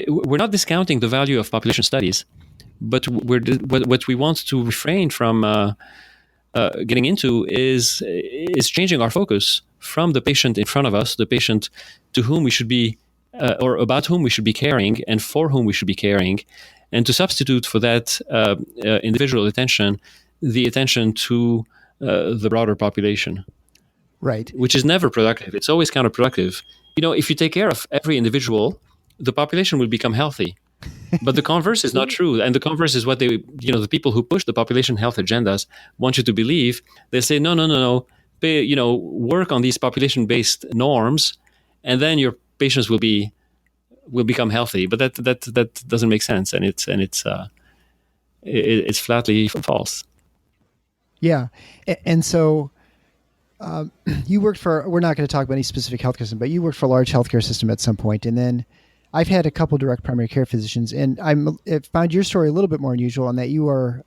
we're not discounting the value of population studies, but what we want to refrain from getting into is changing our focus from the patient in front of us, the patient to whom we should be or about whom we should be caring and for whom we should be caring, and to substitute for that individual attention, the attention to the broader population. Right. Which is never productive. It's always counterproductive. If you take care of every individual, the population will become healthy. But the converse is not true. And the converse is what the people who push the population health agendas want you to believe. They say, no. Work on these population-based norms, and then your patients will become healthy. But that doesn't make sense, and it's flatly false. Yeah, and so you worked for. We're not going to talk about any specific healthcare system, but you worked for a large healthcare system at some point, and then I've had a couple direct primary care physicians, and I found your story a little bit more unusual in that you are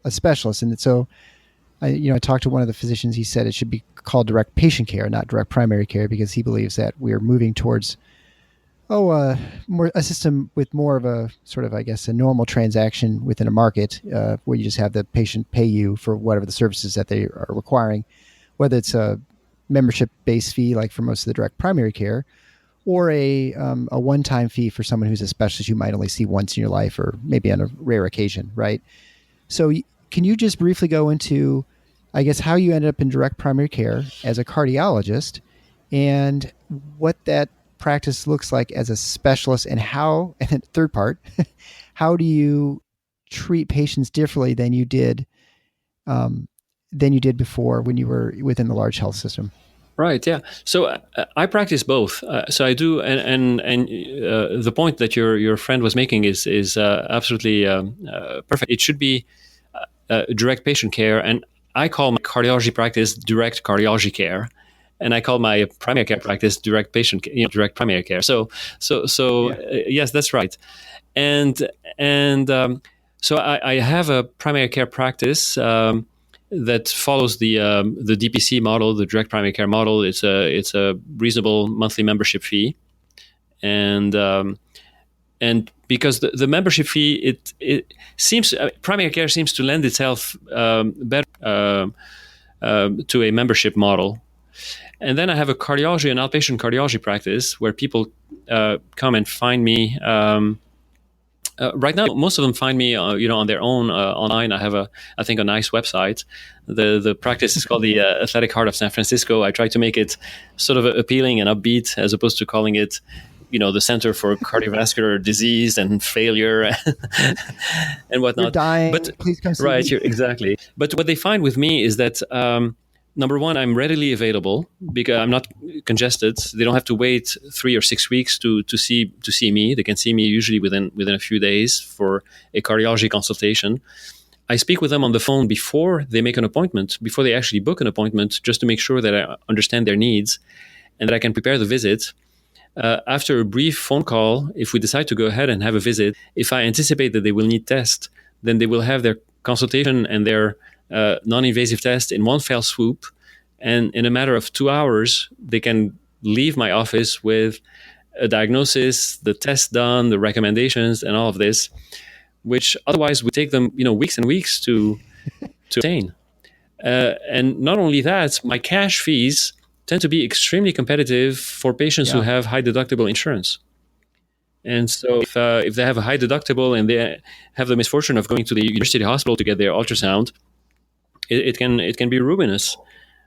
a specialist, and so. I talked to one of the physicians. He said it should be called direct patient care, not direct primary care, because he believes that we're moving towards a system with more of a sort of, I guess, a normal transaction within a market where you just have the patient pay you for whatever the services that they are requiring, whether it's a membership-based fee like for most of the direct primary care, or a one-time fee for someone who's a specialist you might only see once in your life or maybe on a rare occasion, right? So can you just briefly go into, I guess, how you ended up in direct primary care as a cardiologist and what that practice looks like as a specialist, and then third part, how do you treat patients differently than you did before when you were within the large health system? Right. Yeah. So I practice both. So I do, and the point that your friend was making is absolutely perfect. It should be direct patient care, and I call my cardiology practice direct cardiology care, and I call my primary care practice direct primary care. So yes, that's right. And so I have a primary care practice that follows the DPC model, the direct primary care model. It's a reasonable monthly membership fee, and because the membership fee, it seems primary care seems to lend itself better to a membership model. And then I have an outpatient cardiology practice where people come and find me Right now, most of them find me, on their own online. I have I think, a nice website. The practice is called the Athletic Heart of San Francisco. I try to make it sort of appealing and upbeat, as opposed to calling it, the Center for Cardiovascular Disease and Failure and whatnot. You're dying. But please come see right, me. exactly. But what they find with me is that, number one, I'm readily available because I'm not congested. They don't have to wait 3 or 6 weeks to see me. They can see me usually within a few days for a cardiology consultation. I speak with them on the phone before they make an appointment, before they actually book an appointment, just to make sure that I understand their needs and that I can prepare the visit. After a brief phone call, if we decide to go ahead and have a visit, if I anticipate that they will need tests, then they will have their consultation and their non-invasive test in one fell swoop. And in a matter of 2 hours, they can leave my office with a diagnosis, the test done, the recommendations, and all of this, which otherwise would take them, weeks and weeks to obtain. And not only that, my cash fees tend to be extremely competitive for patients who have high deductible insurance. And so if they have a high deductible and they have the misfortune of going to the university hospital to get their ultrasound, it can be ruinous.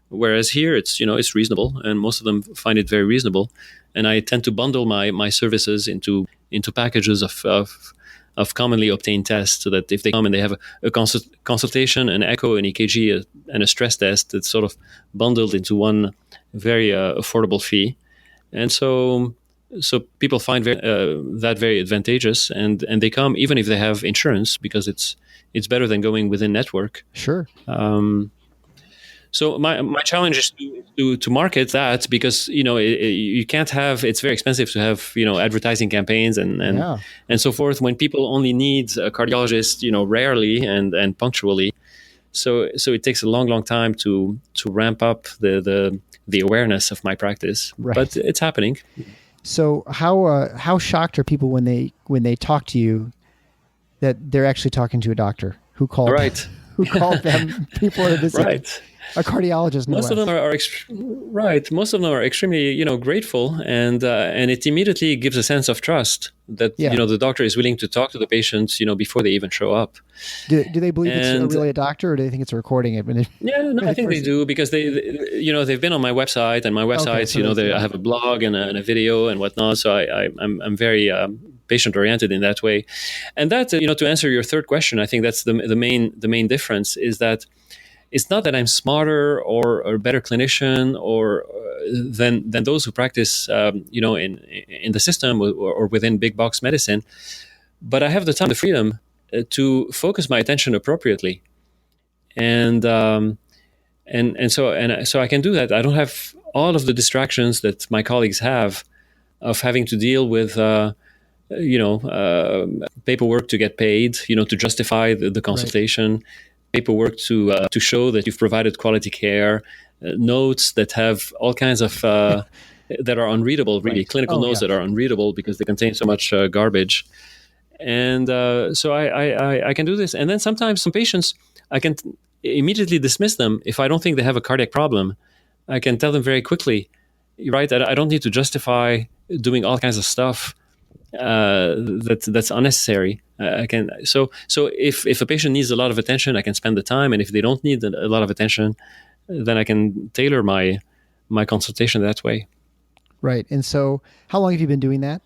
Whereas here it's reasonable, and most of them find it very reasonable. And I tend to bundle my services into packages of commonly obtained tests, so that if they come and they have a consultation, an echo, an EKG, and a stress test, it's sort of bundled into one very affordable fee. And so people find that very advantageous, and they come even if they have insurance, because it's better than going within network. Sure. So my challenge is to market that, because you can't have, it's very expensive to have advertising campaigns and so forth, when people only need a cardiologist rarely and punctually. So it takes a long time to ramp up the awareness of my practice. Right. But it's happening. So how shocked are people when they talk to you that they're actually talking to a doctor who called who called them people are visiting? Right. A cardiologist. Most of them are right. Most of them are extremely, grateful, and it immediately gives a sense of trust that the doctor is willing to talk to the patients, before they even show up. Do they believe it's really a doctor, or do they think it's a recording? I think they do, because they've been on my website, and my website, I have a blog and a video and whatnot. So I'm very patient oriented in that way, and that to answer your third question, I think that's the main difference is that. It's not that I'm smarter or a better clinician or than those who practice, in the system or within big box medicine, but I have the time, the freedom to focus my attention appropriately, and so I can do that. I don't have all of the distractions that my colleagues have of having to deal with. Paperwork to get paid, to justify the consultation. Right. Paperwork to show that you've provided quality care, notes that have all kinds of that are unreadable, really clinical notes that are unreadable because they contain so much garbage. And so I can do this. And then sometimes some patients, I can immediately dismiss them if I don't think they have a cardiac problem. I can tell them very quickly, right? I don't need to justify doing all kinds of stuff that's unnecessary. I can so if a patient needs a lot of attention, I can spend the time, and if they don't need a lot of attention, then I can tailor my consultation that way. Right. And so, how long have you been doing that?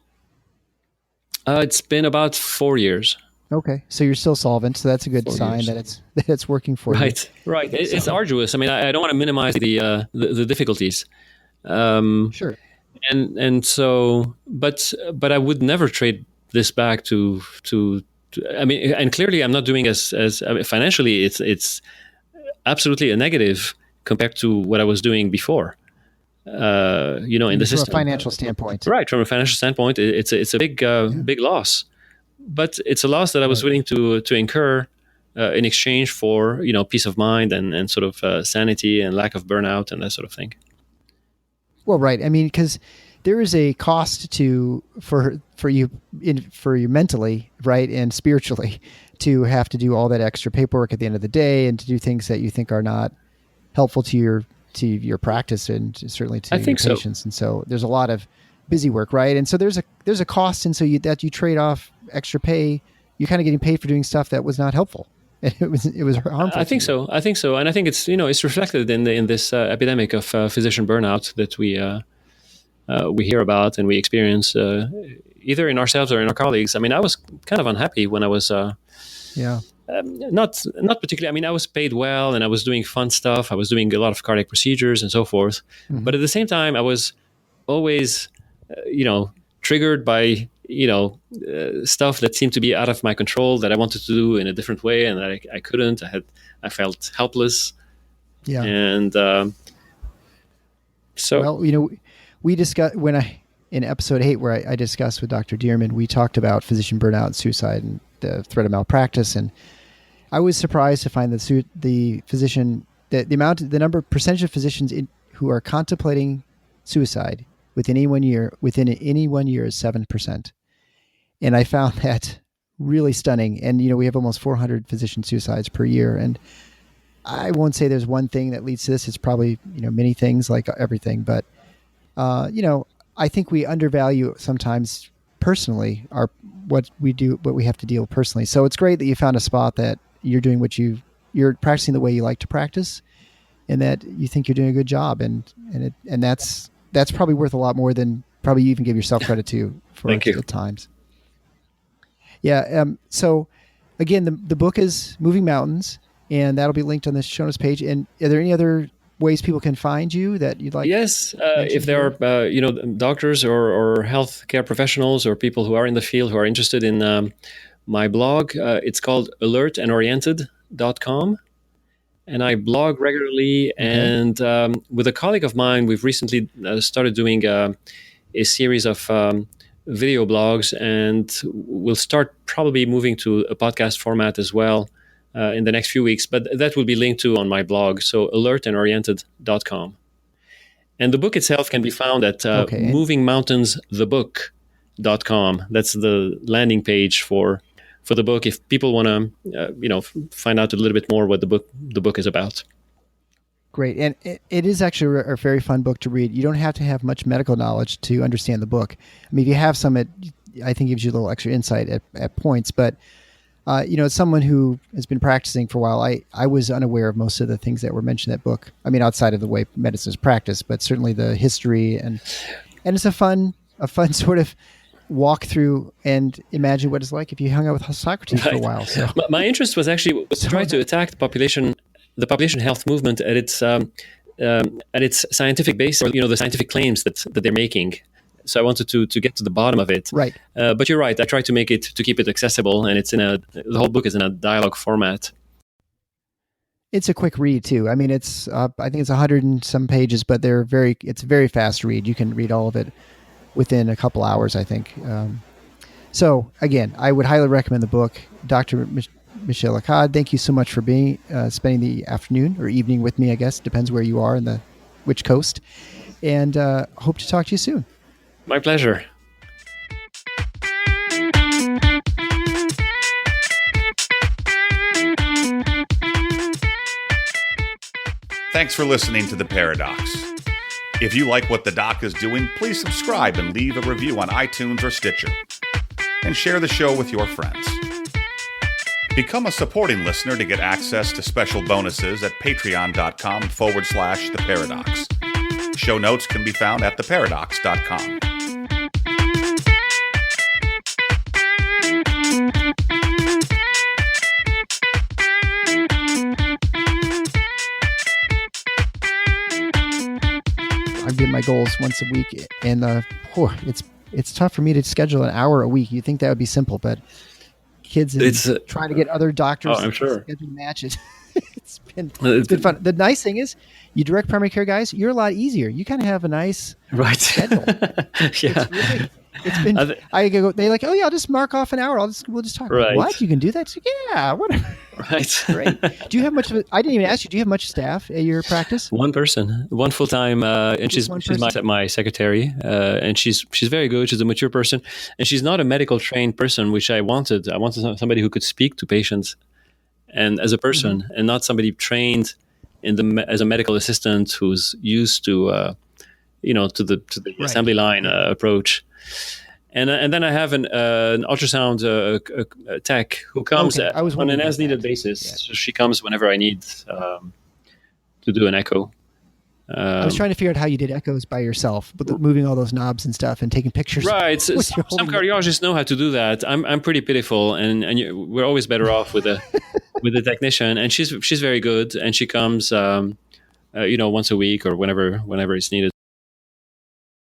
It's been about 4 years. Okay, so you're still solvent, so that's a good sign that it's working for you. Right. It's arduous. I mean, I don't want to minimize the difficulties. Sure. And so, but I would never trade this back to. I mean, and clearly, I'm not doing as I mean, financially. It's absolutely a negative compared to what I was doing before. In the system. From a financial standpoint, right? From a financial standpoint, it's a big loss, but it's a loss that I was willing to incur in exchange for peace of mind and sort of sanity and lack of burnout and that sort of thing. Well, right. I mean, because there is a cost for you mentally, right, and spiritually, to have to do all that extra paperwork at the end of the day and to do things that you think are not helpful to your practice and certainly to your patients. And so there's a lot of busy work, right? And so there's a cost, and so you trade off extra pay you're kind of getting paid for doing stuff that was not helpful. It was harmful. I think so, and I think it's reflected in this epidemic of physician burnout that we hear about and we experience either in ourselves or in our colleagues. I mean, I was kind of unhappy when I was not particularly. I mean, I was paid well and I was doing fun stuff. I was doing a lot of cardiac procedures and so forth. Mm-hmm. But at the same time, I was always, triggered by stuff that seemed to be out of my control that I wanted to do in a different way, and I couldn't. I felt helpless. Yeah. And we discussed in episode 8 where I discussed with Dr. Dearman, we talked about physician burnout and suicide and the threat of malpractice, and I was surprised to find that the percentage of physicians who are contemplating suicide within any 1 year is 7%. And I found that really stunning. And, we have almost 400 physician suicides per year. And I won't say there's one thing that leads to this. It's probably, many things like everything. But, I think we undervalue sometimes personally what we have to deal with personally. So it's great that you found a spot that you're doing you're practicing the way you like to practice, and that you think you're doing a good job. And that's probably worth a lot more than probably you even give yourself credit to for at times. Yeah. So again, the book is Moving Mountains, and that'll be linked on the show notes page. And are there any other ways people can find you that you'd like? Yes. If there are, doctors or healthcare professionals or people who are in the field who are interested in my blog, it's called alertandoriented.com. And I blog regularly. Okay. And with a colleague of mine, we've recently started doing a series of video blogs, and we'll start probably moving to a podcast format as well in the next few weeks. But that will be linked to on my blog, so alertandoriented.com. And the book itself can be found at movingmountainsthebook.com. That's the landing page for the book, if people want to, find out a little bit more what the book is about. Great. And it is actually a very fun book to read. You don't have to have much medical knowledge to understand the book. I mean, if you have some, it, I think, gives you a little extra insight at points. But, as someone who has been practicing for a while, I was unaware of most of the things that were mentioned in that book. I mean, outside of the way medicine is practiced, but certainly the history. And it's a fun sort of walk through and imagine what it's like if you hung out with Socrates for a while. So my interest was to try to attack the population health movement at its scientific base, or the scientific claims that they're making. So I wanted to get to the bottom of it. Right. But you're right. I tried to keep it accessible, and the whole book is in a dialogue format. It's a quick read too. I mean, I think it's 100 and some pages, but it's a very fast read. You can read all of it within a couple hours, I think. So again, I would highly recommend the book. Dr. Michel Accad, thank you so much for spending the afternoon or evening with me, I guess. Depends where you are which coast. And hope to talk to you soon. My pleasure. Thanks for listening to The Paradox. If you like what the doc is doing, please subscribe and leave a review on iTunes or Stitcher. And share the show with your friends. Become a supporting listener to get access to special bonuses at patreon.com/theparadox. Show notes can be found at theparadox.com. I get my goals once a week, and it's tough for me to schedule an hour a week. You'd think that would be simple, but kids and trying to get other doctors to schedule matches. It's been fun. The nice thing is, you direct primary care guys, you're a lot easier. You kind of have a nice schedule. Yeah. It's been. I go. They like, oh yeah, I'll just mark off an hour. We'll just talk. Right. What? You can do that? So, yeah. Whatever. Right. Great. Do you have much? I didn't even ask you. Do you have much staff at your practice? One person, one full time, and she's my secretary, and she's very good. She's a mature person, and she's not a medical trained person, which I wanted. I wanted somebody who could speak to patients, and as a person, and not somebody trained as a medical assistant who's used to, to the assembly line approach. And then I have an ultrasound tech who comes Okay, I was on wondering an about as-needed that. basis. Yeah. So she comes whenever I need to do an echo. I was trying to figure out how you did echoes by yourself, but moving all those knobs and stuff and taking pictures. Right. So with your some holding- cardiologists know how to do that. I'm pretty pitiful, and we're always better off with a technician. And she's very good, and she comes once a week or whenever it's needed.